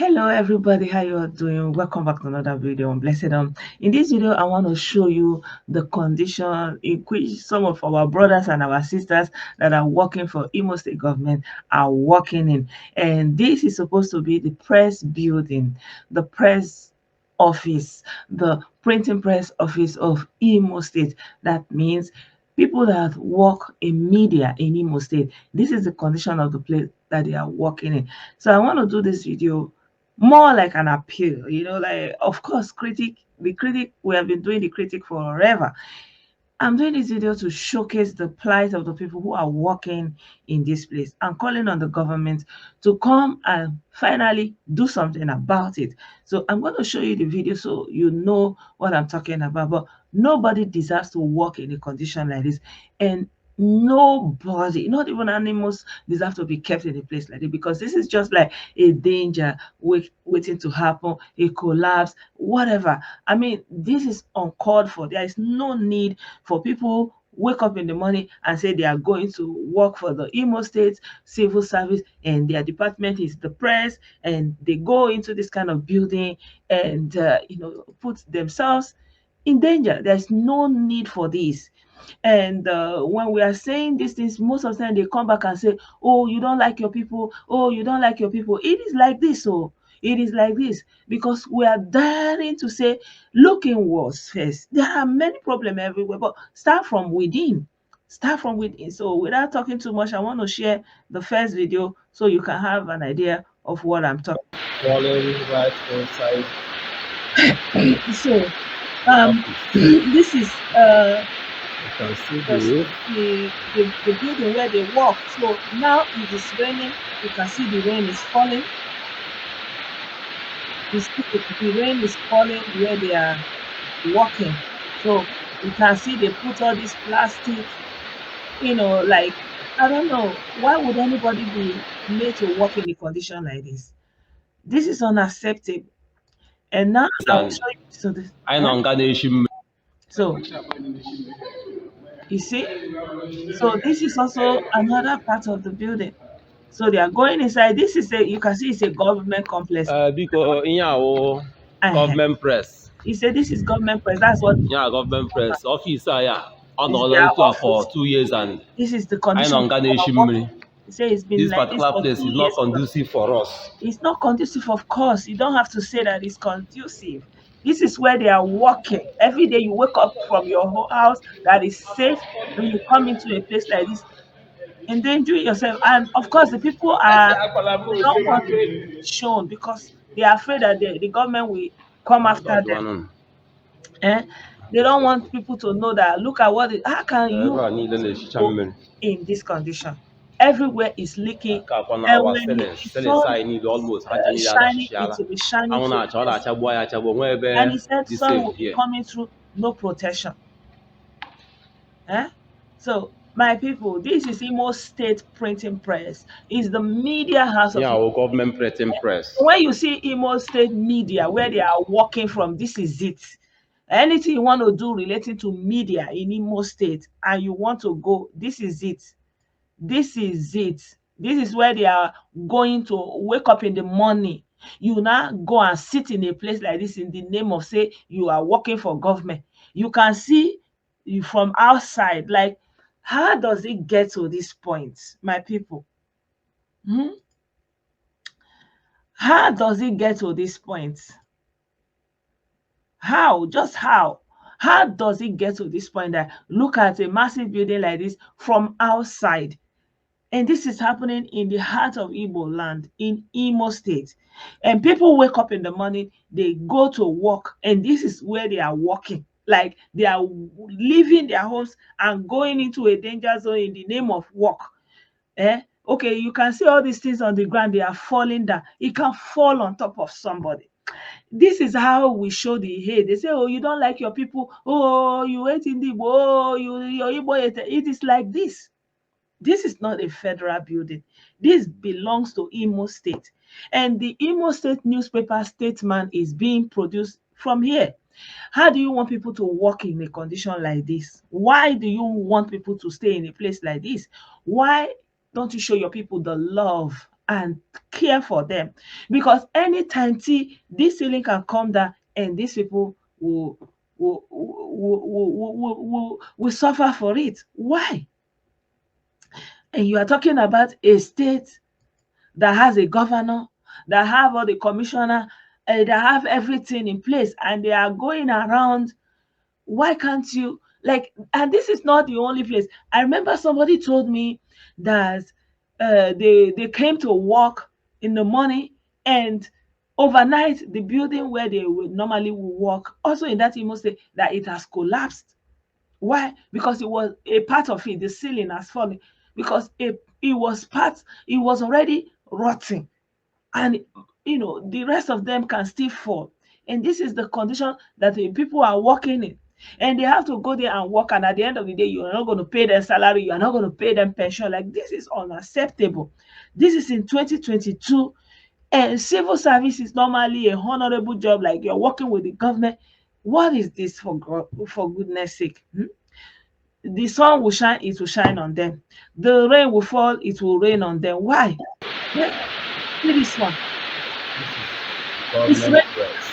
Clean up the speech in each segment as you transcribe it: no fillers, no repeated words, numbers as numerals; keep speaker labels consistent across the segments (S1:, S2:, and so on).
S1: Hello everybody, how you are doing? Welcome back to another video on Blessedom. In this video, I want to show you the condition in which some of our brothers and our sisters that are working for Imo State government are working in. And this is supposed to be the press building, the press office, the printing press office of Imo State. That means people that work in media in Imo State. This is the condition of the place that they are working in. So I want to do this video more like an appeal, like, of course, the critic, we have been doing the critic forever. I'm doing this video to showcase the plight of the people who are working in this place and calling on the government to come and finally do something about it. So I'm going to show you the video so you know what I'm talking about. But nobody deserves to work in a condition like this. And nobody, not even animals, deserve to be kept in a place like this, because this is just like a danger waiting to happen, a collapse, whatever. I mean, this is uncalled for. There is no need for people wake up in the morning and say they are going to work for the Imo State Civil Service and their department is the press, and they go into this kind of building and put themselves in danger. There's no need for this. And when we are saying these things, most of the time they come back and say, oh, you don't like your people. Oh, you don't like your people. It is like this. Oh, it is like this because we are daring to say, look inwards first. There are many problems everywhere, but start from within. Start from within. So without talking too much, I want to share the first video so you can have an idea of what I'm talking
S2: Falling right inside.
S1: So this is
S2: You can see the
S1: the,
S2: roof.
S1: the building where they work. So now it is raining. You can see the rain is falling. You see the rain is falling where they are working. So you can see they put all this plastic, like, I don't know, why would anybody be made to work in a condition like this? This is unacceptable. And now I will
S2: And
S1: show you. So this,
S2: I know Ganesh.
S1: so you see, so this is also another part of the building. So they are going inside. This is you can see it's a government complex.
S2: Because in our
S1: Uh-huh.
S2: government press,
S1: He said this is government press. That's what
S2: yeah, government press office, yeah, on
S1: is their
S2: order
S1: office.
S2: for 2 years, and
S1: This is the
S2: I
S1: condition
S2: know
S1: people
S2: Ganesh.
S1: are working. He said it's been
S2: This
S1: like this
S2: particular
S1: for
S2: place is not
S1: 2 years plus.
S2: conducive for us.
S1: It's not conducive, of course. You don't have to say that it's conducive. This is where they are working. Every day you wake up from your house that is safe, and you come into a place like this, endangering yourself. And of course, the people they don't want it to be shown because they are afraid that the government will come after them. Eh? They don't want people to know that look at how can you
S2: Everyone need a
S1: go
S2: shaman.
S1: in this condition? Everywhere is leaking,
S2: Upon
S1: and
S2: our
S1: when
S2: selling,
S1: the
S2: selling
S1: sun
S2: side need almost hatching need other
S1: shining, it
S2: shishala.
S1: will be
S2: I
S1: shining through
S2: want
S1: the
S2: to tell that
S1: person.
S2: chabo ya chabo
S1: And
S2: where
S1: he said
S2: this
S1: sun
S2: safe
S1: will be
S2: here.
S1: coming through, no protection. Eh? So my people, this is Imo State Printing Press. It's the media house of
S2: Yeah,
S1: Imo
S2: our
S1: State.
S2: government printing press.
S1: When you see Imo State media, where they are working from, this is it. Anything you want to do relating to media in Imo State and you want to go, this is it. This is it. This is where they are going to wake up in the morning. You now go and sit in a place like this in the name of, say, you are working for government. You can see you from outside. Like, how does it get to this point, my people? Hmm? How does it get to this point? How? Just how? How does it get to this point that look at a massive building like this from outside? And this is happening in the heart of Igbo land, in Imo State. And people wake up in the morning, they go to work, and this is where they are working. Like they are leaving their homes and going into a danger zone in the name of work. Okay, you can see all these things on the ground, they are falling down. It can fall on top of somebody. This is how we show the hate. They say, oh, you don't like your people. Oh, you hate Igbo. Oh, your Igbo hate. It is like this. This is not a federal building. This belongs to Imo State. And the Imo State newspaper statement is being produced from here. How do you want people to work in a condition like this? Why do you want people to stay in a place like this? Why don't you show your people the love and care for them, because anytime this ceiling can come down and these people will suffer for it. Why? And you are talking about a state that has a governor, that have all the commissioner, that have everything in place, and they are going around. Why can't you, like, and this is not the only place. I remember somebody told me that they came to work in the morning, and overnight the building where they would normally would work, also in that Imo State, that it has collapsed. Why? Because it was a part of it, the ceiling has fallen, because it was already rotting, and the rest of them can still fall. And this is the condition that the people are working in, and they have to go there and work, and at the end of the day you are not going to pay them salary, you are not going to pay them pension. Like, this is unacceptable. This is in 2022, and civil service is normally a honorable job, like you're working with the government. What is this, for God, for goodness sake? The sun will shine, it will shine on them. The rain will fall, it will rain on them. Why? Let's see this one. It's
S2: Government
S1: rain,
S2: press.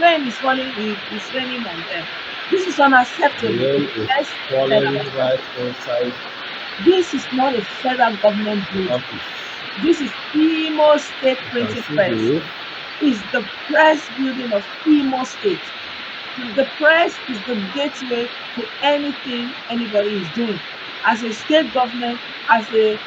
S1: rain is falling, it's raining on them. This is
S2: The
S1: unacceptable.
S2: rain is
S1: Yes,
S2: falling right inside
S1: this is not a federal government
S2: the
S1: building.
S2: office.
S1: This is Imo State
S2: You can
S1: Printing
S2: see the
S1: Press.
S2: roof.
S1: It's the press building of Imo State. The press is the gateway to anything anybody is doing. As a state government, as a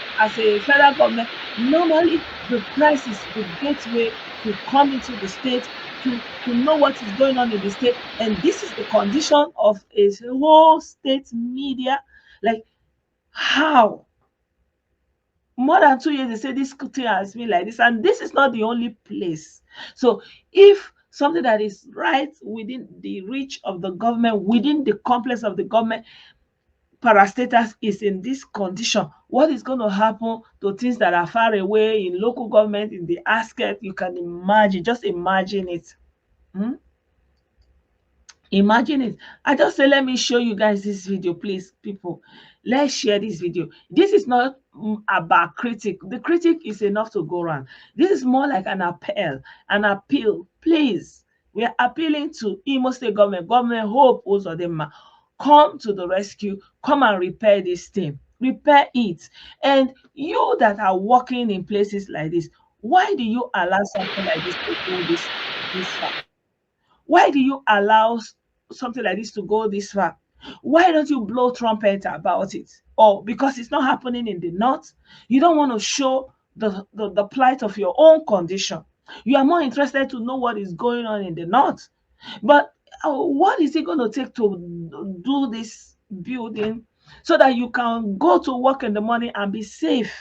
S1: federal government, normally the press is the gateway to come into the state, to know what is going on in the state. And this is the condition of a whole state media. Like, how? More than 2 years, they say this thing has been like this, and this is not the only place. So if something that is right within the reach of the government, within the complex of the government, parastatals is in this condition, what is going to happen to things that are far away in local government, in the ASCET? You can imagine, just imagine it. Hmm? Imagine it. I just say, let me show you guys this video, please, people. Let's share this video. This is not about critic. The critic is enough to go around. This is more like an appel, an appeal. Please, we are appealing to Imo State government, government Hope Uzodinma. Come to the rescue. Come and repair this thing. Repair it. And you that are working in places like this, why do you allow something like this to go this far? Why do you allow something like this to go this far? Why don't you blow trumpet about it? Or because it's not happening in the north, you don't want to show the plight of your own condition. You are more interested to know what is going on in the north. But what is it going to take to do this building so that you can go to work in the morning and be safe?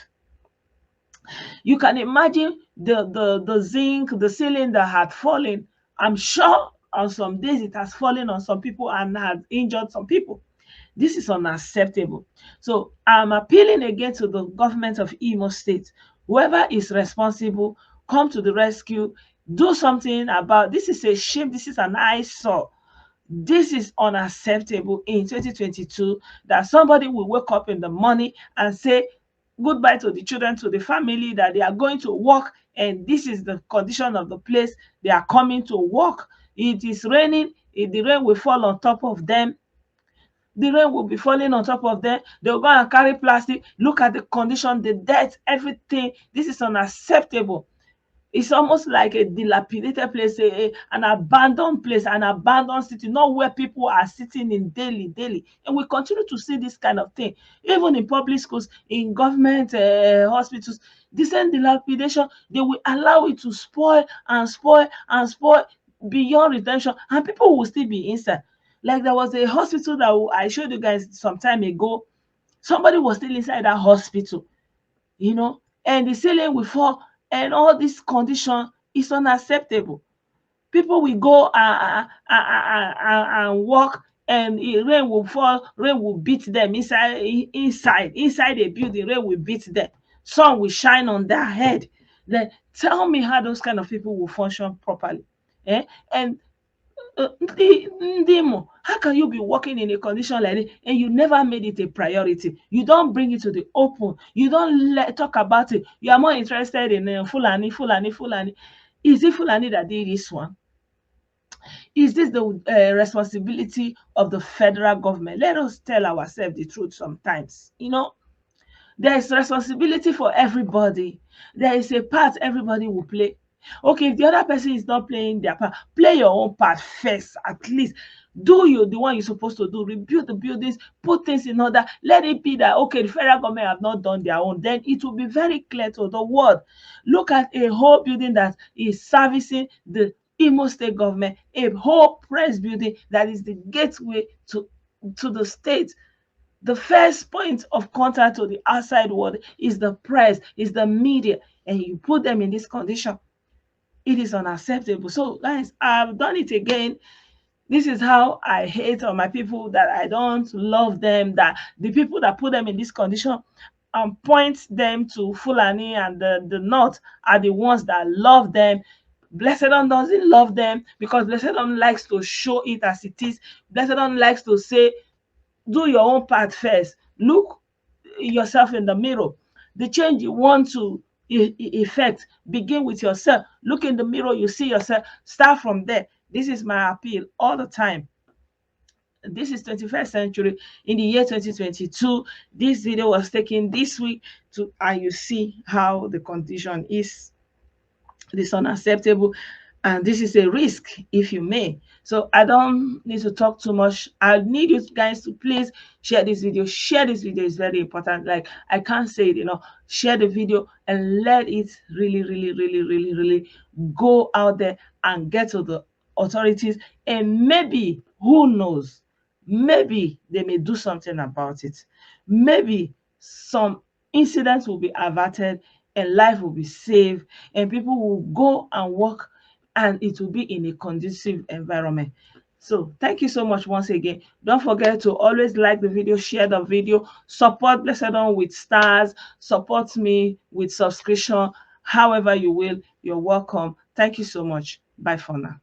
S1: You can imagine the zinc, the ceiling that had fallen. I'm sure on some days it has fallen on some people and has injured some people. This is unacceptable. So I'm appealing again to the government of Imo State. Whoever is responsible, come to the rescue. Do something about this. Is a shame. This is an eyesore. This is unacceptable in 2022, that somebody will wake up in the morning and say goodbye to the children, to the family, that they are going to work, and this is the condition of the place they are coming to work. It is raining, the rain will fall on top of them. The rain will be falling on top of them. They'll go and carry plastic. Look at the condition, the dirt, everything. This is unacceptable. It's almost like a dilapidated place, an abandoned place, an abandoned city, not where people are sitting in daily. And we continue to see this kind of thing, even in public schools, in government hospitals. The same dilapidation, they will allow it to spoil and spoil and spoil beyond redemption, and people will still be inside. Like, there was a hospital that I showed you guys some time ago. Somebody was still inside that hospital, and the ceiling will fall, and all this condition is unacceptable. People will go and walk, and rain will fall, rain will beat them inside a building. Rain will beat them, sun will shine on their head. Then tell me how those kind of people will function properly. And Ndimo, how can you be working in a condition like this and you never made it a priority? You don't bring it to the open. You don't talk about it. You are more interested in Fulani, Fulani, Fulani. Is it Fulani that did this one? Is this the responsibility of the federal government? Let us tell ourselves the truth sometimes. There is responsibility for everybody. There is a part everybody will play. Okay, if the other person is not playing their part, play your own part first. At least do you the one you're supposed to do. Rebuild the buildings, put things in order. Let it be that okay, the federal government have not done their own. Then it will be very clear to the world. Look at a whole building that is servicing the Imo State government, a whole press building that is the gateway to the state. The first point of contact to the outside world is the press, is the media, and you put them in this condition. It is unacceptable. So, guys, I've done it again. This is how I hate on my people, that I don't love them, that the people that put them in this condition and point them to Fulani and the North are the ones that love them. Blessedom doesn't love them because Blessedom likes to show it as it is. Blessedom likes to say, do your own part first. Look yourself in the mirror. The change you want to effect begin with yourself. Look in the mirror, you see yourself. Start from there. This is my appeal all the time. This is 21st century. In the year 2022, this video was taken this week and you see how the condition is. This unacceptable, and this is a risk, if you may. So I don't need to talk too much. I need you guys to please share this video. Share this video is very important. Like, I can't say it enough. Share the video and let it really, really, really, really, really go out there and get to the authorities. And maybe, who knows, maybe they may do something about it. Maybe some incidents will be averted and life will be saved and people will go and work and it will be in a conducive environment. So thank you so much once again. Don't forget to always like the video, share the video, support Blessedom with stars, support me with subscription, however you will. You're welcome. Thank you so much. Bye for now.